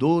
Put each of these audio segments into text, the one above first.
2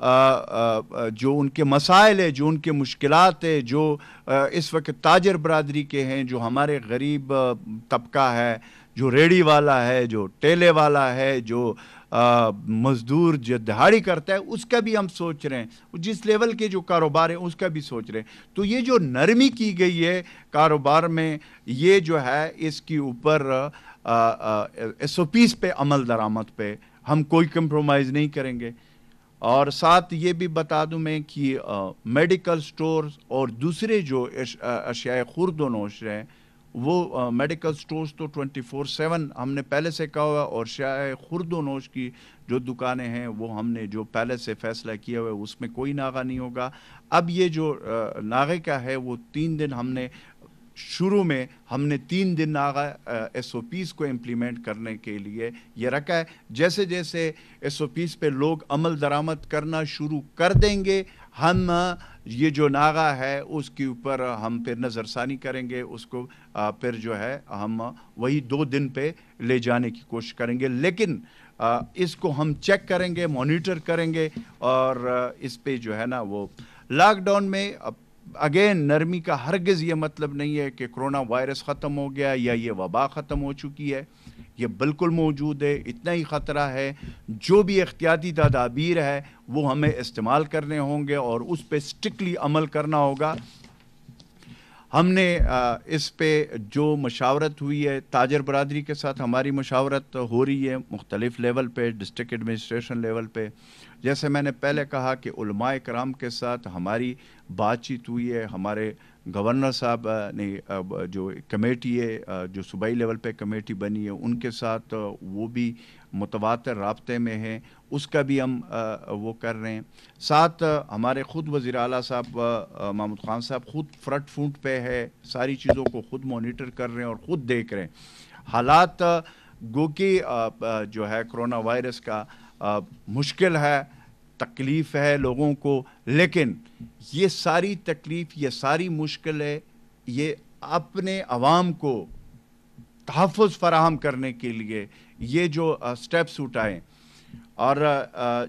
جو ان کے مسائل ہے، جو ان کے مشکلات ہے، جو اس وقت تاجر برادری کے ہیں، جو ہمارے غریب طبقہ ہے، جو ریڑھی والا ہے، جو ٹیلے والا ہے، جو مزدور جو دہاڑی کرتا ہے، اس کا بھی ہم سوچ رہے ہیں، جس لیول کے جو کاروبار ہیں اس کا بھی سوچ رہے ہیں۔ تو یہ جو نرمی کی گئی ہے کاروبار میں، یہ جو ہے اس کے اوپر SOPs پہ عمل درآمد پہ ہم کوئی کمپرومائز نہیں کریں گے۔ اور ساتھ یہ بھی بتا دوں میں کہ میڈیکل سٹورز اور دوسرے جو اشیاء خورد و نوش ہیں، وہ میڈیکل سٹورز تو 24/7 ہم نے پہلے سے کہا ہوا، اور اشیاء خورد و نوش کی جو دکانیں ہیں وہ ہم نے جو پہلے سے فیصلہ کیا ہوا ہے اس میں کوئی ناغہ نہیں ہوگا۔ اب یہ جو ناغے کا ہے وہ 3 دن ہم نے شروع میں 3 دن ناغہ SOPs کو امپلیمنٹ کرنے کے لیے یہ رکھا ہے۔ جیسے جیسے SOPs پہ لوگ عمل درآمد کرنا شروع کر دیں گے، ہم یہ جو ناغہ ہے اس کے اوپر ہم پھر نظر ثانی کریں گے، اس کو پھر جو ہے ہم وہی 2 دن پہ لے جانے کی کوشش کریں گے، لیکن اس کو ہم چیک کریں گے، مانیٹر کریں گے، اور اس پہ جو ہے نا وہ لاک ڈاؤن میں اگین نرمی کا ہرگز یہ مطلب نہیں ہے کہ کرونا وائرس ختم ہو گیا یا یہ وبا ختم ہو چکی ہے، یہ بالکل موجود ہے، اتنا ہی خطرہ ہے۔ جو بھی احتیاطی تدابیر ہے وہ ہمیں استعمال کرنے ہوں گے اور اس پہ اسٹرکٹلی عمل کرنا ہوگا۔ ہم نے اس پہ جو مشاورت ہوئی ہے تاجر برادری کے ساتھ، ہماری مشاورت ہو رہی ہے مختلف لیول پہ، ڈسٹرکٹ ایڈمنسٹریشن لیول پہ، جیسے میں نے پہلے کہا کہ علماء کرام کے ساتھ ہماری بات چیت ہوئی ہے، ہمارے گورنر صاحب نے جو کمیٹی ہے، جو صوبائی لیول پہ کمیٹی بنی ہے، ان کے ساتھ وہ بھی متواتر رابطے میں ہیں، اس کا بھی ہم وہ کر رہے ہیں۔ ساتھ ہمارے خود وزیر اعلیٰ صاحب محمود خان صاحب خود فرنٹ فوٹ پہ ہے، ساری چیزوں کو خود مانیٹر کر رہے ہیں اور خود دیکھ رہے ہیں حالات۔ گو کہ جو ہے کرونا وائرس کا مشکل ہے، تکلیف ہے لوگوں کو، لیکن یہ ساری تکلیف، یہ ساری مشکل ہے، یہ اپنے عوام کو تحفظ فراہم کرنے کے لیے یہ جو سٹیپس اٹھائیں، اور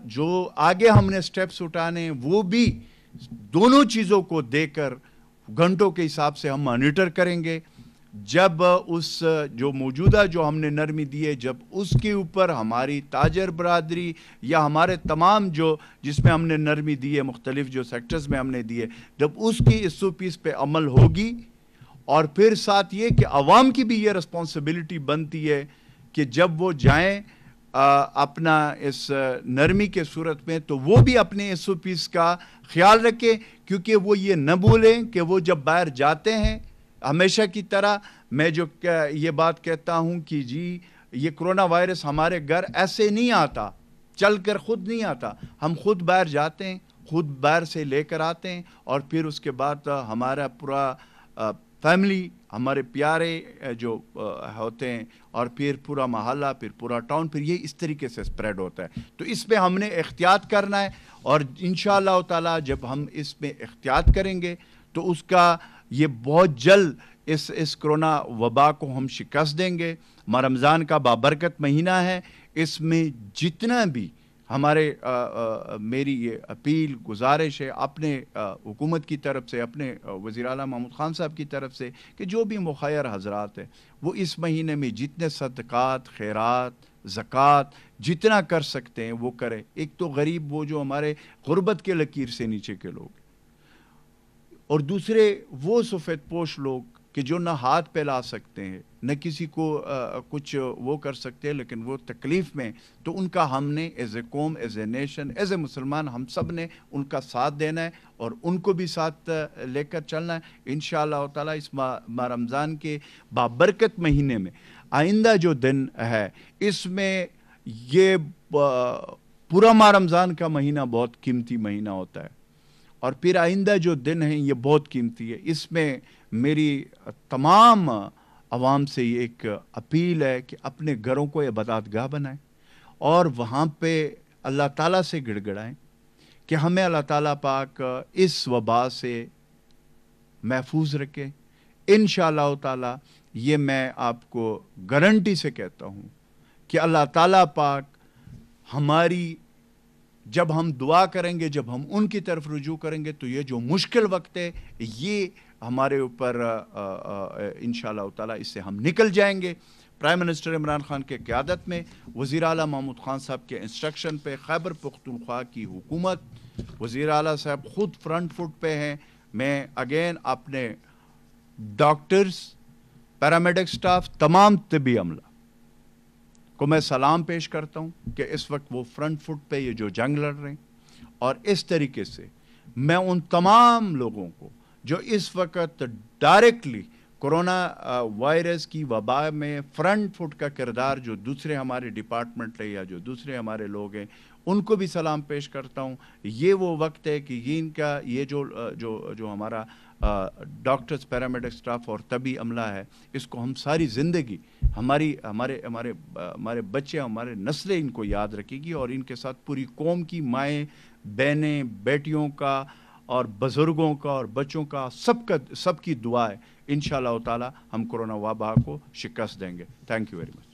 جو آگے ہم نے سٹیپس اٹھانے وہ بھی دونوں چیزوں کو دیکھ کر گھنٹوں کے حساب سے ہم مانیٹر کریں گے۔ جب اس جو موجودہ جو ہم نے نرمی دی ہے، جب اس کے اوپر ہماری تاجر برادری یا ہمارے تمام جو جس میں ہم نے نرمی دی ہے، مختلف جو سیکٹرز میں ہم نے دی ہے، جب اس کی SOPs پہ عمل ہوگی، اور پھر ساتھ یہ کہ عوام کی بھی یہ رسپانسبلٹی بنتی ہے کہ جب وہ جائیں اپنا اس نرمی کے صورت میں تو وہ بھی اپنے SOPs کا خیال رکھیں، کیونکہ وہ یہ نہ بھولیں کہ وہ جب باہر جاتے ہیں، ہمیشہ کی طرح میں جو یہ بات کہتا ہوں کہ جی یہ کرونا وائرس ہمارے گھر ایسے نہیں آتا، چل کر خود نہیں آتا، ہم خود باہر جاتے ہیں، خود باہر سے لے کر آتے ہیں، اور پھر اس کے بعد ہمارا پورا فیملی، ہمارے پیارے جو ہوتے ہیں، اور پھر پورا محلہ، پھر پورا ٹاؤن، پھر یہ اس طریقے سے سپریڈ ہوتا ہے۔ تو اس پہ ہم نے احتیاط کرنا ہے، اور انشاءاللہ تعالی جب ہم اس میں احتیاط کریں گے تو اس کا یہ بہت جلد اس کرونا وبا کو ہم شکست دیں گے۔ ماہ رمضان کا بابرکت مہینہ ہے، اس میں جتنا بھی ہمارے میری یہ اپیل گزارش ہے اپنے حکومت کی طرف سے، اپنے وزیر اعلیٰ محمود خان صاحب کی طرف سے، کہ جو بھی مخیر حضرات ہیں وہ اس مہینے میں جتنے صدقات، خیرات، زکوٰۃ جتنا کر سکتے ہیں وہ کریں۔ ایک تو غریب، وہ جو ہمارے غربت کے لکیر سے نیچے کے لوگ، اور دوسرے وہ سفید پوش لوگ کہ جو نہ ہاتھ پھیلا سکتے ہیں، نہ کسی کو کچھ وہ کر سکتے ہیں، لیکن وہ تکلیف میں، تو ان کا ہم نے ایز اے قوم، as a nation, as a مسلمان، ہم سب نے ان کا ساتھ دینا ہے اور ان کو بھی ساتھ لے کر چلنا ہے۔ انشاءاللہ تعالیٰ اس ماہ رمضان کے بابرکت مہینے میں آئندہ جو دن ہے، اس میں یہ پورا ماہ رمضان کا مہینہ بہت قیمتی مہینہ ہوتا ہے، اور پھر آئندہ جو دن ہیں یہ بہت قیمتی ہے۔ اس میں میری تمام عوام سے یہ ایک اپیل ہے کہ اپنے گھروں کو عبادات گاہ بنائیں، اور وہاں پہ اللہ تعالیٰ سے گڑ گڑائیں کہ ہمیں اللہ تعالیٰ پاک اس وبا سے محفوظ رکھے۔ انشاءاللہ تعالیٰ یہ میں آپ کو گارنٹی سے کہتا ہوں کہ اللہ تعالیٰ پاک ہماری جب ہم دعا کریں گے، جب ہم ان کی طرف رجوع کریں گے، تو یہ جو مشکل وقت ہے یہ ہمارے اوپر انشاءاللہ تعالیٰ اس سے ہم نکل جائیں گے۔ پرائم منسٹر عمران خان کے قیادت میں، وزیر اعلیٰ محمود خان صاحب کے انسٹرکشن پہ خیبر پختونخوا کی حکومت، وزیر اعلیٰ صاحب خود فرنٹ فٹ پہ ہیں۔ میں اگین اپنے ڈاکٹرز، پیرامیڈک سٹاف، تمام طبی عملہ کو میں سلام پیش کرتا ہوں کہ اس وقت وہ فرنٹ فٹ پہ یہ جو جنگ لڑ رہے ہیں، اور اس طریقے سے میں ان تمام لوگوں کو جو اس وقت ڈائریکٹلی کرونا وائرس کی وبا میں فرنٹ فٹ کا کردار جو دوسرے ہمارے ڈپارٹمنٹ ہے یا جو دوسرے ہمارے لوگ ہیں، ان کو بھی سلام پیش کرتا ہوں۔ یہ وہ وقت ہے کہ ان کا یہ جو ہمارا ڈاکٹرز، پیرامیڈک سٹاف اور طبی عملہ ہے، اس کو ہم ساری زندگی ہمارے بچے، ہمارے نسلیں ان کو یاد رکھے گی، اور ان کے ساتھ پوری قوم کی مائیں، بہنیں، بیٹیوں کا اور بزرگوں کا اور بچوں کا سب کی دعا ہے۔ انشاءاللہ تعالی ہم کرونا وبا کو شکست دیں گے۔ Thank you very much.